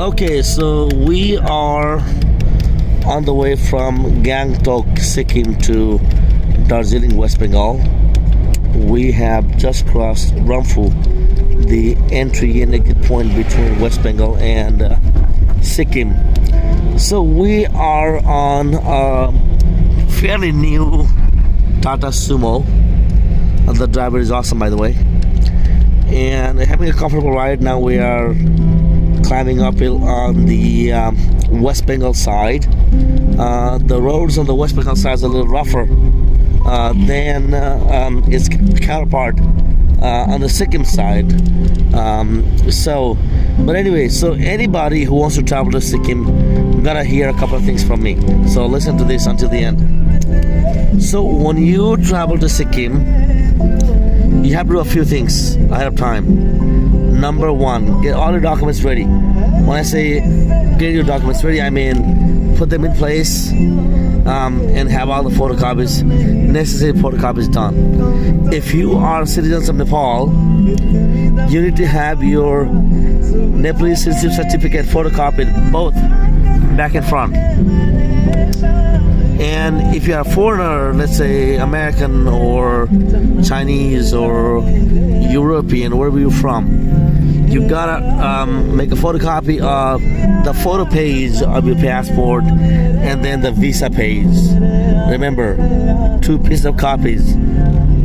Okay, so we are on the way from Gangtok, Sikkim to Darjeeling, West Bengal. We have just crossed Ramphu, the entry and exit point between West Bengal and Sikkim. So we are on a fairly new Tata Sumo. The driver is awesome, by the way, and having a comfortable ride. Now we are climbing uphill on the West Bengal side. The roads on the West Bengal side is a little rougher than its counterpart on the Sikkim side. But anyway, so anybody who wants to travel to Sikkim gotta hear a couple of things from me. So listen to this until the end. So when you travel to Sikkim, you have to do a few things ahead of time. Number one, get all your documents ready. When I say get your documents ready, I mean put them in place and have all the photocopies, necessary photocopies done. If you are citizens of Nepal, you need to have your Nepalese citizenship certificate photocopied, both back and front. And if you're a foreigner, let's say American or Chinese or European, wherever you're from, you gotta make a photocopy of the photo page of your passport and then the visa page. Remember, 2 pieces of copies: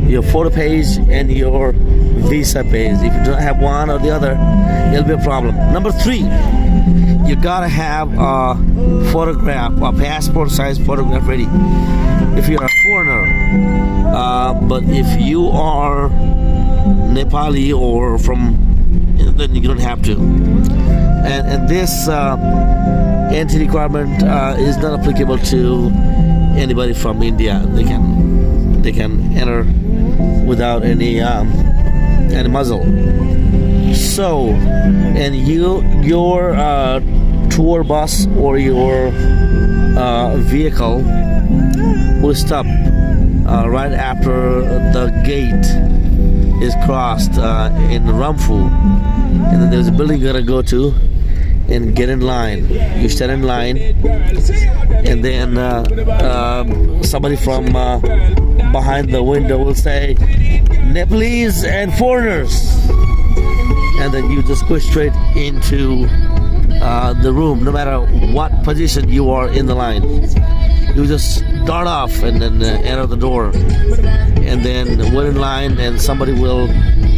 your photo page and your visa page. If you don't have one or the other, it'll be a problem. Number 3, you gotta have a photograph, a passport size photograph ready if you're a foreigner. But if you are Nepali or from, then you don't have to. And this entry requirement is not applicable to anybody from India. They can enter without any muzzle. So, and your tour bus or your vehicle will stop right after the gate is crossed in Ramphu, and then there's a building you're gonna go to and get in line. You stand in line, and then somebody from behind the window will say, "Nepalese and foreigners," and then you just go straight into the room, no matter what position you are in the line. You just start off and then enter the door, and then wait in line, and somebody will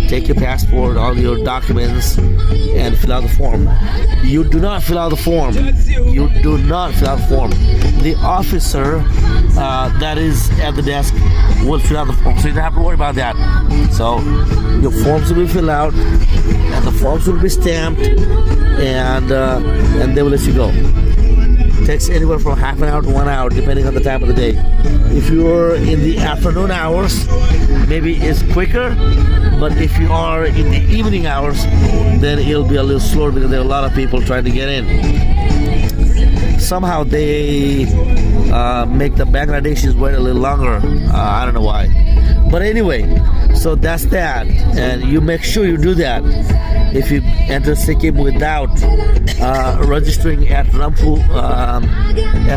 take your passport, all your documents, and fill out the form. You do not fill out the form. You do not fill out the form. The officer that is at the desk will fill out the form, so you don't have to worry about that. So your forms will be filled out, and the forms will be stamped, and they will let you go. It takes anywhere from half an hour to 1 hour, depending on the time of the day. If you're in the afternoon hours, maybe it's quicker, but if you are in the evening hours, then it'll be a little slower because there are a lot of people trying to get in. Somehow they make the Bangladeshis wait a little longer. I don't know why. But anyway, so that's that. And you make sure you do that. If you enter Sikkim without registering at Ramphu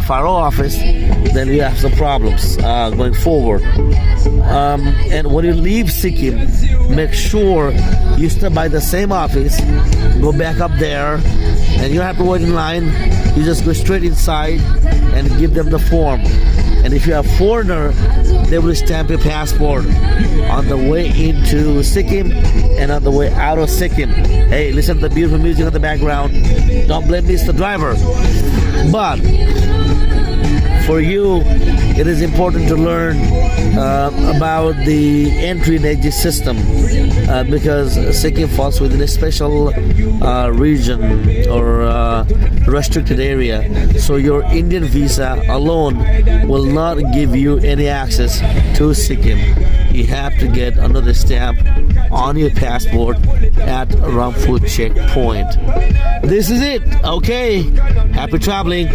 FRO office, then you have some problems going forward. And when you leave Sikkim, make sure you stop by the same office, go back up there, and you don't have to wait in line. You just go straight inside and give them the form. And if you're a foreigner, they will stamp your passport on the way into Sikkim and on the way out of Sikkim. Hey, listen to the beautiful music in the background. Don't blame me, it's the driver. But for you, it is important to learn about the entry and exit system because Sikkim falls within a special region or restricted area. So your Indian visa alone will not give you any access to Sikkim. You have to get another stamp on your passport at Ramphu checkpoint. This is it. Okay. Happy traveling.